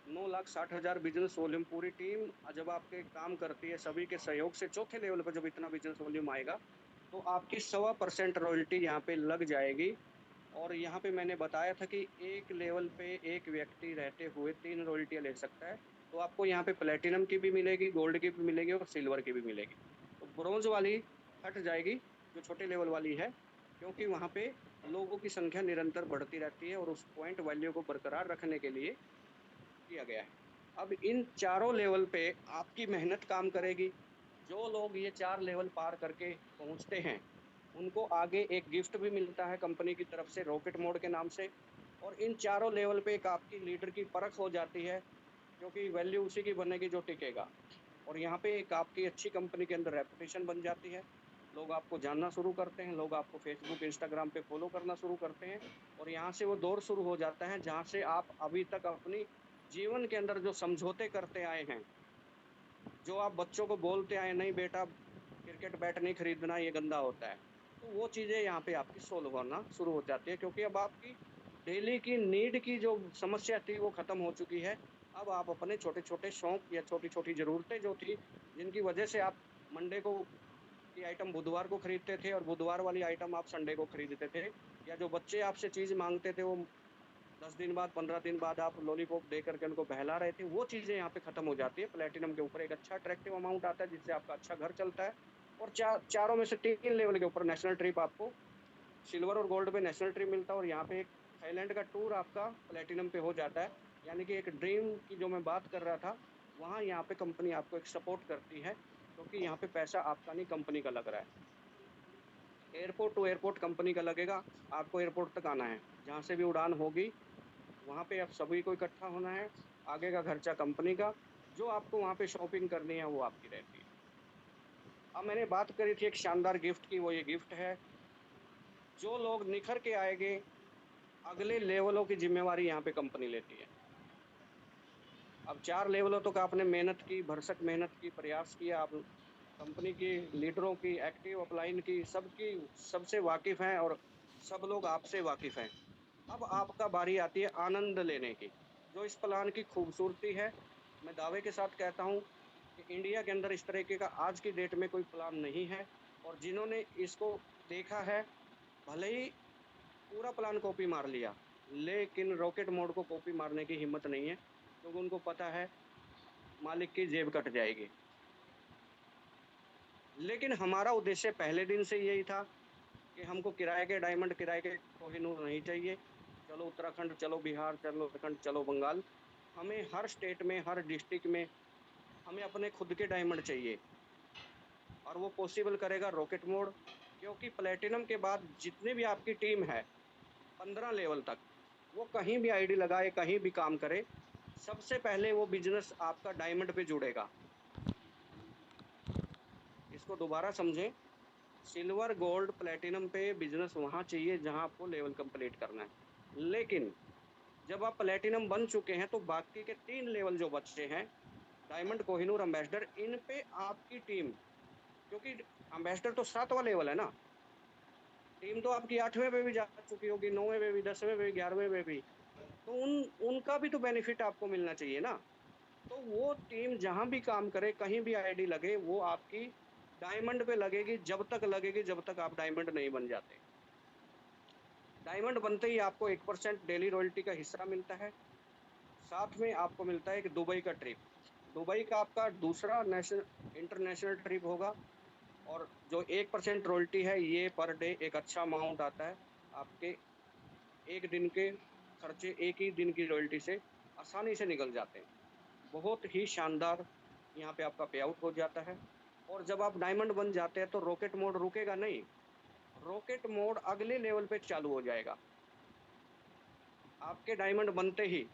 9,60,000 बिज़नेस वॉल्यूम पूरी टीम जब आपके काम करती है, सभी के सहयोग से चौथे लेवल पे जब इतना बिज़नेस वॉल्यूम आएगा, तो आपकी 1.25% रॉयल्टी यहाँ पे लग जाएगी। और यहाँ पे मैंने बताया था कि एक लेवल पे एक व्यक्ति रहते हुए 3 रॉयल्टियाँ ले सकता है। तो आपको यहाँ पे प्लैटिनम की भी मिलेगी, गोल्ड की भी मिलेगी और सिल्वर की भी मिलेगी। तो ब्रॉन्ज़ वाली हट जाएगी, जो छोटे लेवल वाली है, क्योंकि वहाँ पे लोगों की संख्या निरंतर बढ़ती रहती है और उस पॉइंट वैल्यू को बरकरार रखने के लिए किया गया है। अब इन चारों लेवल पे आपकी मेहनत काम करेगी। जो लोग ये 4 लेवल पार करके पहुँचते हैं, उनको आगे एक गिफ्ट भी मिलता है कंपनी की तरफ से रॉकेट मोड के नाम से। और इन चारों लेवल पे एक आपकी लीडर की परख हो जाती है, क्योंकि वैल्यू उसी की बनेगी जो टिकेगा। और यहाँ पे एक आपकी अच्छी कंपनी के अंदर रेपुटेशन बन जाती है। लोग आपको जानना शुरू करते हैं, लोग आपको फ़ेसबुक, इंस्टाग्राम पे फ़ॉलो करना शुरू करते हैं और यहाँ से वो दौर शुरू हो जाता है जहाँ से आप अभी तक अपनी जीवन के अंदर जो समझौते करते आए हैं, जो आप बच्चों को बोलते आए नहीं बेटा क्रिकेट बैट नहीं खरीदना ये गंदा होता है। तो वो चीज़ें यहाँ पे आपकी सॉल्व होना शुरू हो जाती है, क्योंकि अब आपकी डेली की नीड की जो समस्या थी वो खत्म हो चुकी है। अब आप अपने छोटे-छोटे शौक या छोटी-छोटी ज़रूरतें जो थी, जिनकी वजह से आप मंडे को की आइटम बुधवार को खरीदते थे और बुधवार वाली आइटम आप संडे को खरीदते थे, या जो बच्चे आपसे चीज़ माँगते थे वो 10 दिन बाद, 15 दिन बाद आप लॉलीपॉप दे करके उनको बहला रहे थे, वो चीज़ें यहाँ पे खत्म हो जाती है। प्लैटिनम के ऊपर एक अच्छा अट्रैक्टिव अमाउंट आता है जिससे आपका अच्छा घर चलता है। और चारों में से 3 लेवल के ऊपर नेशनल ट्रिप आपको सिल्वर और गोल्ड पे नेशनल ट्रिप मिलता है और यहाँ पे एक थाईलैंड का टूर आपका प्लैटिनम पे हो जाता है। यानी कि एक ड्रीम की जो मैं बात कर रहा था, वहाँ यहाँ पे कंपनी आपको एक सपोर्ट करती है, क्योंकि यहाँ पे पैसा आपका नहीं कंपनी का लग रहा है। एयरपोर्ट टू एयरपोर्ट कंपनी का लगेगा, आपको एयरपोर्ट तक आना है। जहाँ से भी उड़ान होगी वहाँ पे आप सभी को इकट्ठा होना है, आगे का खर्चा कंपनी का, जो आपको वहाँ पे शॉपिंग करनी है वो आपकी रहती है। अब मैंने बात करी थी एक शानदार गिफ्ट की, वो ये गिफ्ट है, जो लोग निखर के आएँगे, अगले लेवलों की ज़िम्मेवारी यहाँ पे कंपनी लेती है। अब 4 लेवलों तक आपने मेहनत की, भरसक मेहनत की, प्रयास किया, आप कंपनी की लीडरों की, एक्टिव अपलाइन की, सबकी सबसे वाकिफ़ हैं और सब लोग आपसे वाकिफ़ हैं। अब आपका बारी आती है आनंद लेने की। जो इस प्लान की खूबसूरती है, मैं दावे के साथ कहता हूँ कि इंडिया के अंदर इस तरीके का आज की डेट में कोई प्लान नहीं है। और जिन्होंने इसको देखा है, भले ही पूरा प्लान कॉपी मार लिया, लेकिन रॉकेट मोड को कॉपी मारने की हिम्मत नहीं है, क्योंकि उनको पता है मालिक की जेब कट जाएगी। लेकिन हमारा उद्देश्य पहले दिन से यही था कि हमको किराए के डायमंड, किराए के कोहिनूर नहीं चाहिए। चलो उत्तराखंड, चलो बिहार, चलो झारखंड, चलो बंगाल। हमें हर स्टेट में, हर डिस्ट्रिक्ट में हमें अपने खुद के डायमंड चाहिए और वो पॉसिबल करेगा रॉकेट मोड। क्योंकि प्लैटिनम के बाद जितनी भी आपकी टीम है, 15 लेवल तक, वो कहीं भी आईडी लगाए, कहीं भी काम करे, सबसे पहले वो बिज़नेस आपका डायमंड पे जुड़ेगा। इसको दोबारा समझें, सिल्वर, गोल्ड, प्लैटिनम पे बिज़नेस वहाँ चाहिए जहाँ आपको लेवल कंप्लीट करना है। लेकिन जब आप प्लैटिनम बन चुके हैं, तो बाकी के 3 लेवल जो बचे हैं, डायमंड, कोहिनूर, एम्बेसडर, इन पे आपकी टीम, क्योंकि एम्बेसडर तो 7वाँ लेवल है ना, टीम तो आपकी 8वें पे भी जा चुकी होगी, 9वें पे भी, 10वें पे भी, 11वें पे भी, तो उनका भी तो बेनिफिट आपको मिलना चाहिए ना। तो वो टीम जहाँ भी काम करे, कहीं भी आईडी लगे, वो आपकी डायमंड पे लगेगी, जब तक लगेगी, जब तक आप डायमंड नहीं बन जाते। डायमंड बनते ही आपको 1% डेली रॉयल्टी का हिस्सा मिलता है। साथ में आपको मिलता है एक दुबई का ट्रिप। दुबई का आपका दूसरा इंटरनेशनल ट्रिप होगा और जो 1% रॉयल्टी है, ये पर डे एक अच्छा अमाउंट आता है। आपके 1 दिन के खर्चे 1 ही दिन की रॉयल्टी से आसानी से निकल जाते हैं। बहुत ही शानदार यहाँ पे आपका पे आउट हो जाता है। और जब आप डायमंड बन जाते हैं, तो रॉकेट मोड रुकेगा नहीं, रॉकेट मोड अगले लेवल पे चालू हो जाएगा। आपके डायमंड बनते ही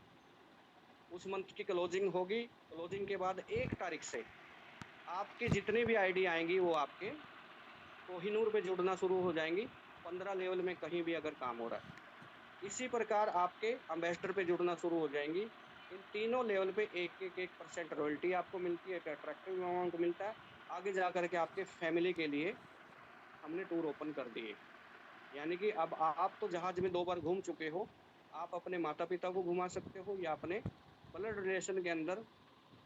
उस मंथ की क्लोजिंग होगी, क्लोजिंग के बाद 1 तारीख से आपकी जितनी भी आईडी आएँगी वो आपके कोहिनूर पे जुड़ना शुरू हो जाएँगी, 15 लेवल में कहीं भी अगर काम हो रहा है। इसी प्रकार आपके एम्बेसडर पे जुड़ना शुरू हो जाएँगी। इन तीनों लेवल पे 1-1% रॉयल्टी आपको मिलती है, एक अट्रैक्टिव अमाउंट मिलता है। आगे जा कर के आपके फैमिली के लिए हमने टूर ओपन कर दिए। यानी कि अब आप तो जहाज में 2 बार घूम चुके हो, आप अपने माता-पिता को घुमा सकते हो या अपने ब्लड रिलेशन के अंदर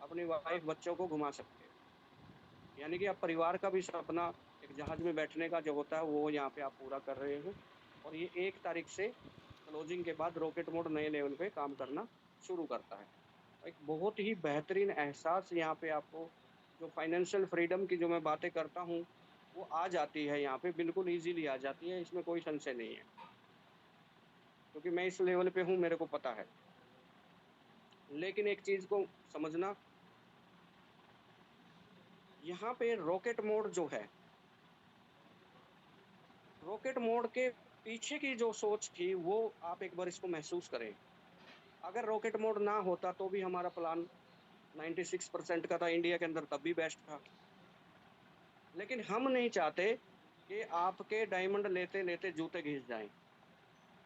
अपनी वाइफ, बच्चों को घुमा सकते हो। यानी कि आप परिवार का भी सपना एक जहाज में बैठने का जो होता है, वो यहाँ पे आप पूरा कर रहे हो और ये 1 तारीख से क्लोजिंग के बाद रॉकेट मोड नए लेवल पे काम करना शुरू करता है। एक बहुत ही बेहतरीन एहसास यहाँ पे आपको जो फाइनेंशियल फ्रीडम की जो मैं बातें करता हूँ, वो आ जाती है यहाँ पे, बिल्कुल ईज़िली आ जाती है, इसमें कोई संशय नहीं है। क्योंकि मैं इस लेवल पे हूँ, मेरे को पता है। लेकिन एक चीज़ को समझना, यहाँ पे रॉकेट मोड जो है, रॉकेट मोड के पीछे की जो सोच थी, वो आप एक बार इसको महसूस करें। अगर रॉकेट मोड ना होता तो भी हमारा प्लान 96% का था, इंडिया के अंदर तब भी बेस्ट था। लेकिन हम नहीं चाहते कि आपके डायमंड लेते-लेते जूते घिस जाएँ।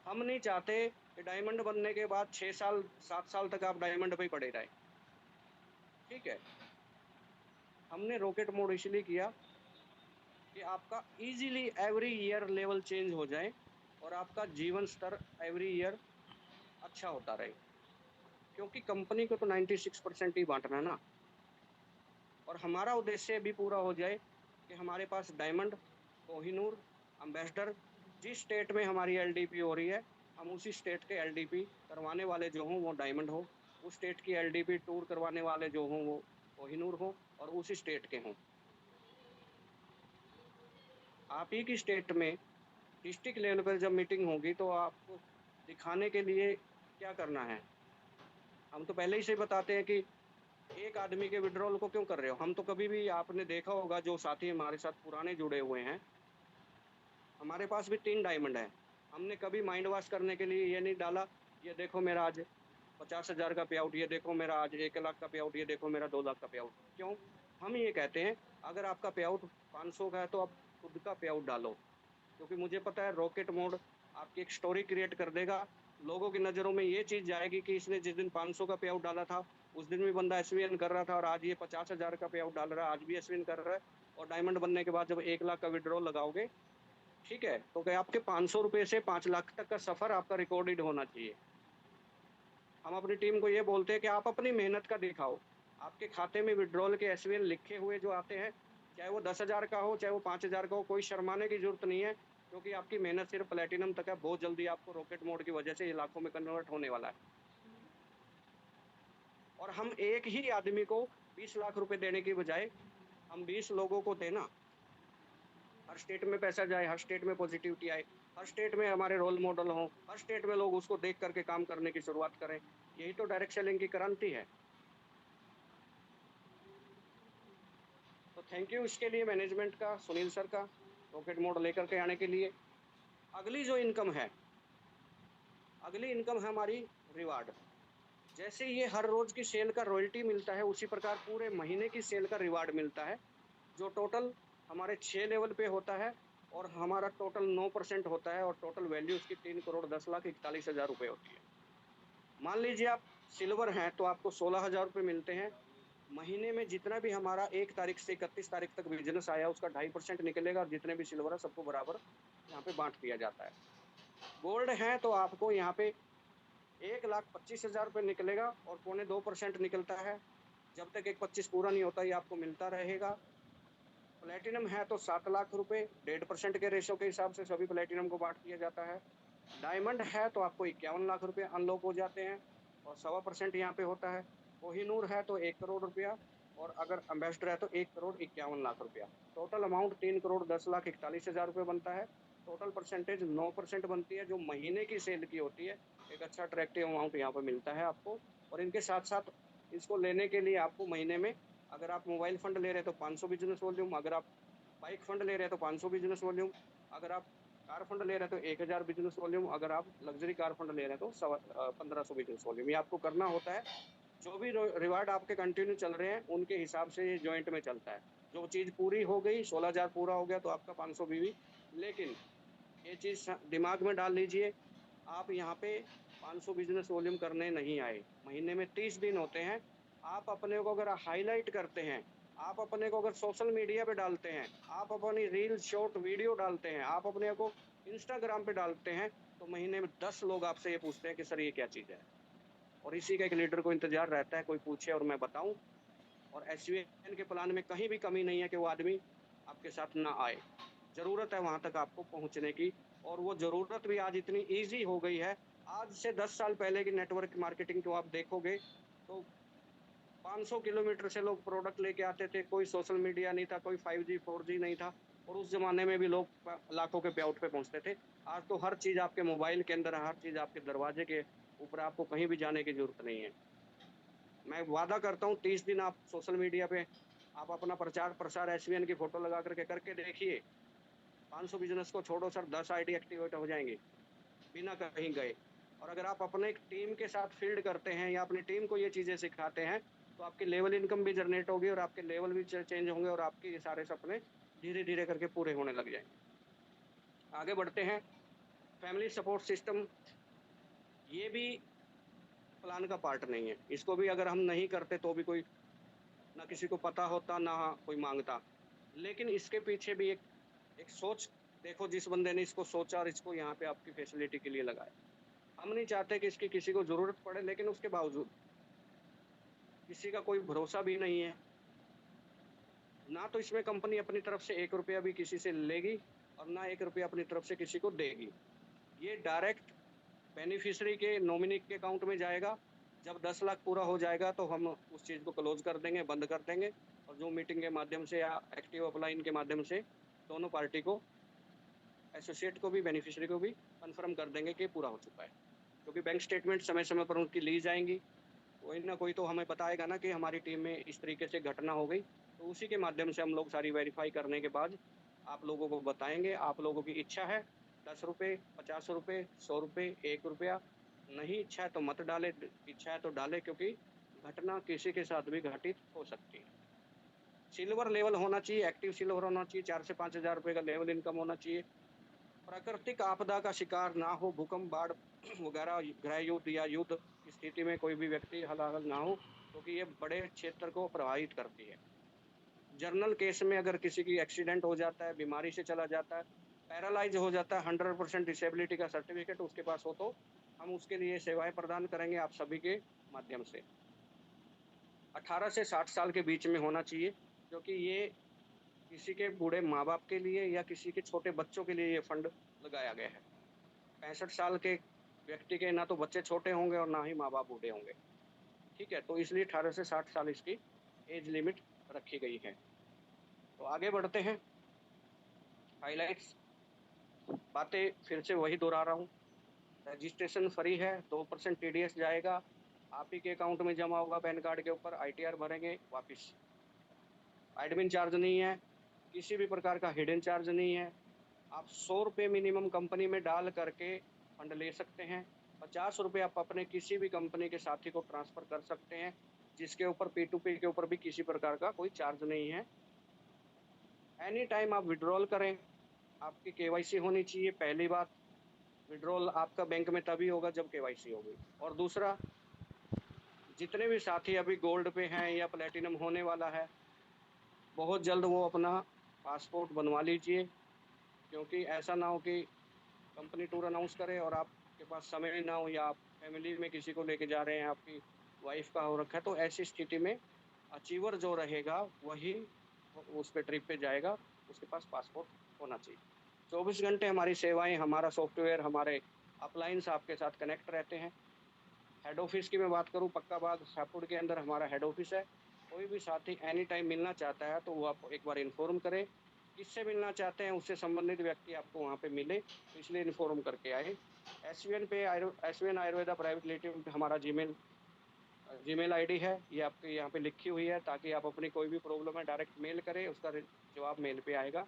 हम नहीं चाहते कि डायमंड बनने के बाद 6 साल, 7 साल तक आप डायमंड पे ही पड़े रहें, ठीक है? हमने रॉकेट मोड इसलिए किया कि आपका easily every year level change हो जाए और आपका जीवन स्तर एवरी ईयर अच्छा होता रहे। क्योंकि कंपनी को तो 96% ही बाँटना है ना, और हमारा उद्देश्य भी पूरा हो जाए कि हमारे पास डायमंड, कोहिनूर, एम्बेसडर जिस स्टेट में हमारी एलडीपी हो रही है, हम उसी स्टेट के एलडीपी करवाने वाले जो हों वो डायमंड हो, उस स्टेट की एलडीपी टूर करवाने वाले जो हों वो कोहिनूर हो और उसी स्टेट के हों। आप ही की स्टेट में डिस्ट्रिक्ट लेवल पर जब मीटिंग होगी तो आपको दिखाने के लिए क्या करना है? हम तो पहले ही से बताते हैं कि एक आदमी के विथड्रॉल को क्यों कर रहे हो? हम तो कभी भी आपने देखा होगा जो साथी हमारे साथ पुराने जुड़े हुए हैं, हमारे पास भी 3 डायमंड हैं। हमने कभी माइंड वॉश करने के लिए ये नहीं डाला, ये देखो मेरा आज 50,000 का पे आउट, ये देखो मेरा आज 1 लाख का पे आउट, ये देखो मेरा 2 लाख का पे आउट। क्यों? हम ये कहते हैं अगर आपका पे आउट 500 का है तो आप खुद का पे आउट डालो। क्योंकि मुझे पता है रॉकेट मोड आपकी एक स्टोरी क्रिएट कर देगा। लोगों की नज़रों में ये चीज़ जाएगी कि इसने जिस दिन 500 का पे आउट डाला था, उस दिन भी बंदा एसवीएन कर रहा था और आज ये 50,000 का पे आउट डाल रहा है, आज भी एसवीएन कर रहा है और डायमंड बनने के बाद जब 1 लाख का विथड्रॉल लगाओगे, ठीक है? तो क्या आपके ₹500 से 5 लाख तक का सफ़र आपका रिकॉर्डेड होना चाहिए। हम अपनी टीम को ये बोलते हैं कि आप अपनी मेहनत का दिखाओ। आपके खाते में विथड्रॉल के एसवीएन लिखे हुए जो आते हैं, चाहे वो 10,000 का हो, चाहे वो 5,000 का हो, कोई शर्माने की ज़रूरत नहीं है, क्योंकि आपकी मेहनत सिर्फ़ प्लैटिनम तक है, बहुत जल्दी आपको रॉकेट मोड की वजह से ये लाखों में कन्वर्ट होने वाला है। और हम एक ही आदमी को 20 लाख रुपए देने की बजाय, हम 20 लोगों को दें ना, हर स्टेट में पैसा जाए, हर स्टेट में पॉज़िटिविटी आए, हर स्टेट में हमारे रोल मॉडल हों, हर स्टेट में लोग उसको देख कर के काम करने की शुरुआत करें। यही तो डायरेक्ट सेलिंग की क्रांति है। तो थैंक यू इसके लिए मैनेजमेंट का, सुनील सर का, रॉकेट मोड लेकर के आने के लिए। अगली जो इनकम है, अगली इनकम है हमारी रिवार्ड। जैसे ये हर रोज़ की सेल का रॉयल्टी मिलता है, उसी प्रकार पूरे महीने की सेल का रिवार्ड मिलता है, जो टोटल हमारे 6 लेवल पे होता है और हमारा टोटल 9% होता है और टोटल वैल्यू उसकी 3,10,41,000 रुपए होती है। मान लीजिए आप सिल्वर हैं, तो आपको 16,000 रुपए मिलते हैं। महीने में जितना भी हमारा 1 तारीख से 31 तारीख तक बिज़नेस आया, उसका 2.5% निकलेगा और जितने भी सिल्वर है, सबको बराबर यहाँ पे बाँट दिया जाता है। गोल्ड है, तो आपको यहाँ पे 1,25,000 रुपए निकलेगा और पौने 2% निकलता है। जब तक एक 25 पूरा नहीं होता, ये आपको मिलता रहेगा। प्लैटिनम है, तो 7 लाख रुपए 1.5% के रेशियो के हिसाब से सभी प्लैटिनम को बाँट दिया जाता है। डायमंड है, तो आपको 51 लाख रुपए अनलॉक हो जाते हैं और 1.25% यहाँ पे होता है। कोहिनूर है, तो 1 करोड़ रुपया और अगर एम्बेसडर है, तो 1 करोड़ 51 लाख रुपया। टोटल अमाउंट 3 करोड़ 10,41,000 रुपए बनता है। टोटल परसेंटेज 9% बनती है, जो महीने की सेल की होती है। एक अच्छा अट्रैक्टिव अमाउंट यहाँ पे मिलता है आपको और इनके साथ-साथ इसको लेने के लिए आपको महीने में अगर आप मोबाइल फंड ले रहे हैं, तो 500 बिज़नेस वॉल्यूम, अगर आप बाइक फंड ले रहे हैं, तो 500 बिज़नेस वॉल्यूम, अगर आप कार फंड ले रहे हैं तो 1000 बिज़नेस वॉल्यूम, अगर आप लग्ज़री कार फंड ले रहे हैं तो 1500 बिज़नेस वॉल्यूम। ये आपको करना होता है जो भी रिवार्ड आपके कंटिन्यू चल रहे हैं, उनके हिसाब से ये जॉइंट में चलता है। जो चीज़ पूरी हो गई, 16,000 पूरा हो गया तो आपका 500 बीवी। लेकिन ये चीज़ दिमाग में डाल लीजिए, आप यहाँ पे 500 बिज़नेस वॉल्यूम करने नहीं आए। महीने में 30 दिन होते हैं। आप अपने को अगर हाइलाइट करते हैं, आप अपने को अगर सोशल मीडिया पे डालते हैं, आप अपनी रील, शॉर्ट वीडियो डालते हैं, आप अपने को इंस्टाग्राम पे डालते हैं, तो महीने में 10 लोग आपसे ये पूछते हैं कि सर ये क्या चीज़ है? और इसी का एक लीडर को इंतज़ार रहता है, कोई पूछे और मैं बताऊँ। और एसवीएन के प्लान में कहीं भी कमी नहीं है कि वो आदमी आपके साथ ना आए। ज़रूरत है वहाँ तक आपको पहुँचने की, और वो ज़रूरत भी आज इतनी ईज़ी हो गई है। आज से 10 साल पहले की नेटवर्क मार्केटिंग को आप देखोगे, तो 500 किलोमीटर से लोग प्रोडक्ट लेके आते थे, कोई सोशल मीडिया नहीं था, कोई 5G, 4G नहीं था, और उस ज़माने में भी लोग लाखों के पेआउट पे पहुँचते थे। आज तो हर चीज़ आपके मोबाइल के अंदर है, हर चीज़ आपके दरवाजे के ऊपर, आपको कहीं भी जाने की ज़रूरत नहीं है। मैं वादा करता हूँ 30 दिन आप सोशल मीडिया पे आप अपना प्रचार-प्रसार एसवीएन की फ़ोटो लगा करके देखिए। 500 बिज़नेस को छोड़ो सर, 10 आईडी एक्टिवेट हो जाएँगे, बिना कहीं गए। और अगर आप अपने एक टीम के साथ फ़ील्ड करते हैं या अपनी टीम को ये चीज़ें सिखाते हैं, तो आपकी लेवल इनकम भी जनरेट होगी और आपके लेवल भी चेंज होंगे और आपके ये सारे सपने धीरे-धीरे करके पूरे होने लग जाएँगे। आगे बढ़ते हैं, फैमिली सपोर्ट सिस्टम, ये भी प्लान का पार्ट नहीं है। इसको भी अगर हम नहीं करते तो भी कोई, ना किसी को पता होता, ना कोई माँगता। लेकिन इसके पीछे भी एक एक सोच देखो, जिस बंदे ने इसको सोचा और इसको यहाँ पे आपकी फैसिलिटी के लिए लगाया। हम नहीं चाहते कि इसकी किसी को ज़रूरत पड़े, लेकिन उसके बावजूद किसी का कोई भरोसा भी नहीं है। ना तो इसमें कंपनी अपनी तरफ से ₹1 भी किसी से लेगी और ना ₹1 अपनी तरफ से किसी को देगी। ये डायरेक्ट बेनिफिशियरी के नॉमिनी के अकाउंट में जाएगा। जब 10 लाख पूरा हो जाएगा तो हम उस चीज़ को क्लोज़ कर देंगे, बंद कर देंगे, और ज़ूम मीटिंग के माध्यम से या एक्टिव अपलाइन के माध्यम से दोनों पार्टी को, एसोसिएट को भी, बेनिफिशियरी को भी कन्फर्म कर देंगे कि पूरा हो चुका है। क्योंकि बैंक स्टेटमेंट समय-समय पर उनकी ली जाएँगी। कोई ना कोई तो हमें बताएगा ना कि हमारी टीम में इस तरीके से घटना हो गई, तो उसी के माध्यम से हम लोग सारी वेरीफ़ाई करने के बाद आप लोगों को बताएँगे। आप लोगों की इच्छा है ₹10, ₹50, ₹100, ₹1, नहीं इच्छा है तो मत डालें, इच्छा है तो डालें, क्योंकि घटना किसी के साथ भी घटित हो सकती है। सिल्वर लेवल होना चाहिए, एक्टिव सिल्वर होना चाहिए, 4 से ₹5,000 का लेवल इनकम होना चाहिए। प्राकृतिक आपदा का शिकार ना हो, भूकंप, बाढ़ वगैरह, गृह युद्ध या युद्ध की स्थिति में कोई भी व्यक्ति हलाहल ना हो, क्योंकि ये बड़े क्षेत्र को प्रभावित करती है। जर्नल केस में अगर किसी की एक्सीडेंट हो जाता है, बीमारी से चला जाता है, पैरालाइज़ हो जाता है, 100% डिसेबिलिटी का सर्टिफ़िकेट उसके पास हो, तो हम उसके लिए सेवाएँ प्रदान करेंगे आप सभी के माध्यम से। 18 से 60 साल के बीच में होना चाहिए, क्योंकि ये किसी के बूढ़े माँ-बाप के लिए या किसी के छोटे बच्चों के लिए ये फंड लगाया गया है। 65 साल के व्यक्ति के ना तो बच्चे छोटे होंगे और ना ही माँ-बाप बूढ़े होंगे, ठीक है? तो इसलिए 18 से 60 साल इसकी एज लिमिट रखी गई है। तो आगे बढ़ते हैं, हाइलाइट्स, बातें फिर से वही दोहरा रहा हूँ, रजिस्ट्रेशन फ्री है, 2% टीडीएस जाएगा, आप ही के अकाउंट में जमा होगा पैन कार्ड के ऊपर, आईटीआर भरेंगे वापिस। एडमिन चार्ज नहीं है, किसी भी प्रकार का हिडन चार्ज नहीं है। आप ₹100 मिनिमम कंपनी में डाल करके फंड ले सकते हैं। ₹50 आप अपने किसी भी कंपनी के साथी को ट्रांसफ़र कर सकते हैं, जिसके ऊपर P2P के ऊपर भी किसी प्रकार का कोई चार्ज नहीं है। एनी टाइम आप विथड्रॉल करें, आपकी केवाईसी होनी चाहिए, पहली बात। विथड्रॉल आपका बैंक में तभी होगा जब केवाईसी होगी। और दूसरा, जितने भी साथी अभी गोल्ड पे हैं या प्लैटिनम होने वाला है, बहुत जल्द वो अपना पासपोर्ट बनवा लीजिए, क्योंकि ऐसा ना हो कि कंपनी टूर अनाउंस करे और आपके पास समय ना हो, या आप फैमिली में किसी को लेके जा रहे हैं, आपकी वाइफ का हो रखा है, तो ऐसी स्थिति में अचीवर जो रहेगा वही उस पे ट्रिप पे जाएगा, उसके पास पासपोर्ट होना चाहिए। 24 घंटे हमारी सेवाएँ, हमारा सॉफ्टवेयर, हमारे अपलाइन्स आपके साथ कनेक्ट रहते हैं। हेड ऑफ़िस की मैं बात करूँ, पक्का बाग शाहपुर के अंदर हमारा हेड ऑफ़िस है। कोई भी साथी एनी टाइम मिलना चाहता है, तो वो आप एक बार इन्फ़ॉर्म करें। किससे मिलना चाहते हैं, उससे संबंधित व्यक्ति आपको वहाँ पे मिले, तो इसलिए इन्फ़ॉर्म करके आएँ। एसवीएन आयुर्वेदा प्राइवेट लिमिटेड हमारा जीमेल आईडी है, ये आपके यहाँ पे लिखी हुई है, ताकि आप अपनी कोई भी प्रॉब्लम है डायरेक्ट मेल करें, उसका जवाब मेल पे आएगा।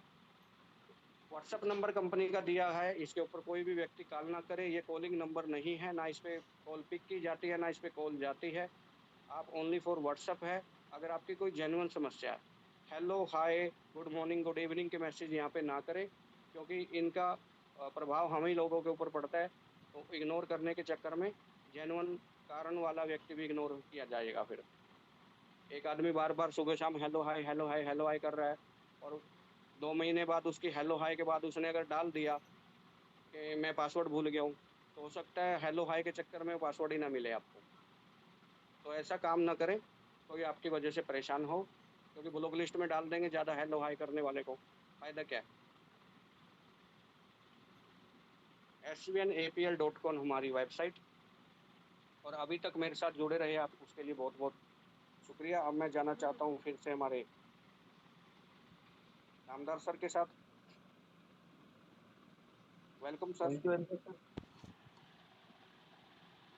व्हाट्सएप नंबर कंपनी का दिया है, इसके ऊपर कोई भी व्यक्ति कॉल ना करे, ये कॉलिंग नंबर नहीं है, ना इस पे कॉल पिक की जाती है, ना इस पे कॉल जाती है। आप ओनली फॉर व्हाट्सएप है। अगर आपकी कोई जेन्युइन समस्या है, हेलो, हाय, गुड मॉर्निंग, गुड इवनिंग के मैसेज यहाँ पे ना करें, क्योंकि इनका प्रभाव हम ही लोगों के ऊपर पड़ता है। तो इग्नोर करने के चक्कर में जेन्युइन कारण वाला व्यक्ति भी इग्नोर किया जाएगा फिर। एक आदमी बार-बार सुबह-शाम हेलो हाय, हेलो हाय कर रहा है और 2 महीने बाद उसकी हेलो हाय के बाद उसने अगर डाल दिया कि मैं पासवर्ड भूल गया हूँ, तो हो सकता है हेलो हाय के चक्कर में वो पासवर्ड ही ना मिले आपको। तो ऐसा काम ना करें, कोई आपकी वजह से परेशान हो, क्योंकि ब्लॉक लिस्ट में डाल देंगे ज़्यादा हेलो हाय करने वाले को, फ़ायदा क्या है? svnapl.com हमारी वेबसाइट। और अभी तक मेरे साथ जुड़े रहे आप उसके लिए बहुत-बहुत शुक्रिया। अब मैं जाना चाहता हूँ फिर से हमारे नामदार सर के साथ। Welcome sir. Thank you very much sir.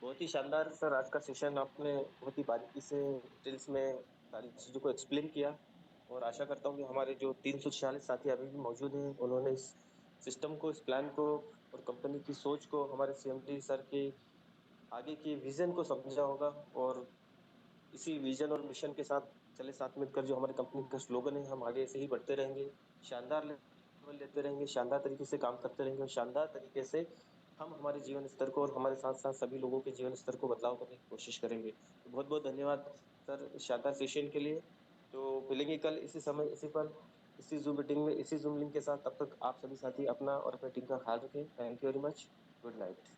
बहुत ही शानदार सर, आज का सेशन आपने बहुत ही बारीकी से डिटेल्स में सारी चीज़ों को एक्सप्लेन किया। और आशा करता हूँ कि हमारे जो 346 साथी अभी भी मौजूद हैं, उन्होंने इस सिस्टम को, इस प्लान को और कंपनी की सोच को, हमारे सीएमडी सर के आगे की विजन को समझा होगा। और इसी विजन और मिशन के साथ चले, साथ मिलकर जो हमारी कंपनी का स्लोगन है, हम आगे ऐसे ही बढ़ते रहेंगे, शानदार लेवल लेते रहेंगे, शानदार तरीके से काम करते रहेंगे और शानदार तरीके से हम हमारे जीवन स्तर को और हमारे साथ साथ सभी लोगों के जीवन स्तर को बदलाव करने की कोशिश करेंगे। तो बहुत बहुत धन्यवाद सर इस शानदार सेशन के लिए। तो मिलेंगे कल इसी समय, इसी पल, इसी जूम मीटिंग में, इसी जूम लिंक के साथ। तब तक आप सभी साथी अपना और अपने टीम का ख्याल रखें। Thank you very much. Good night.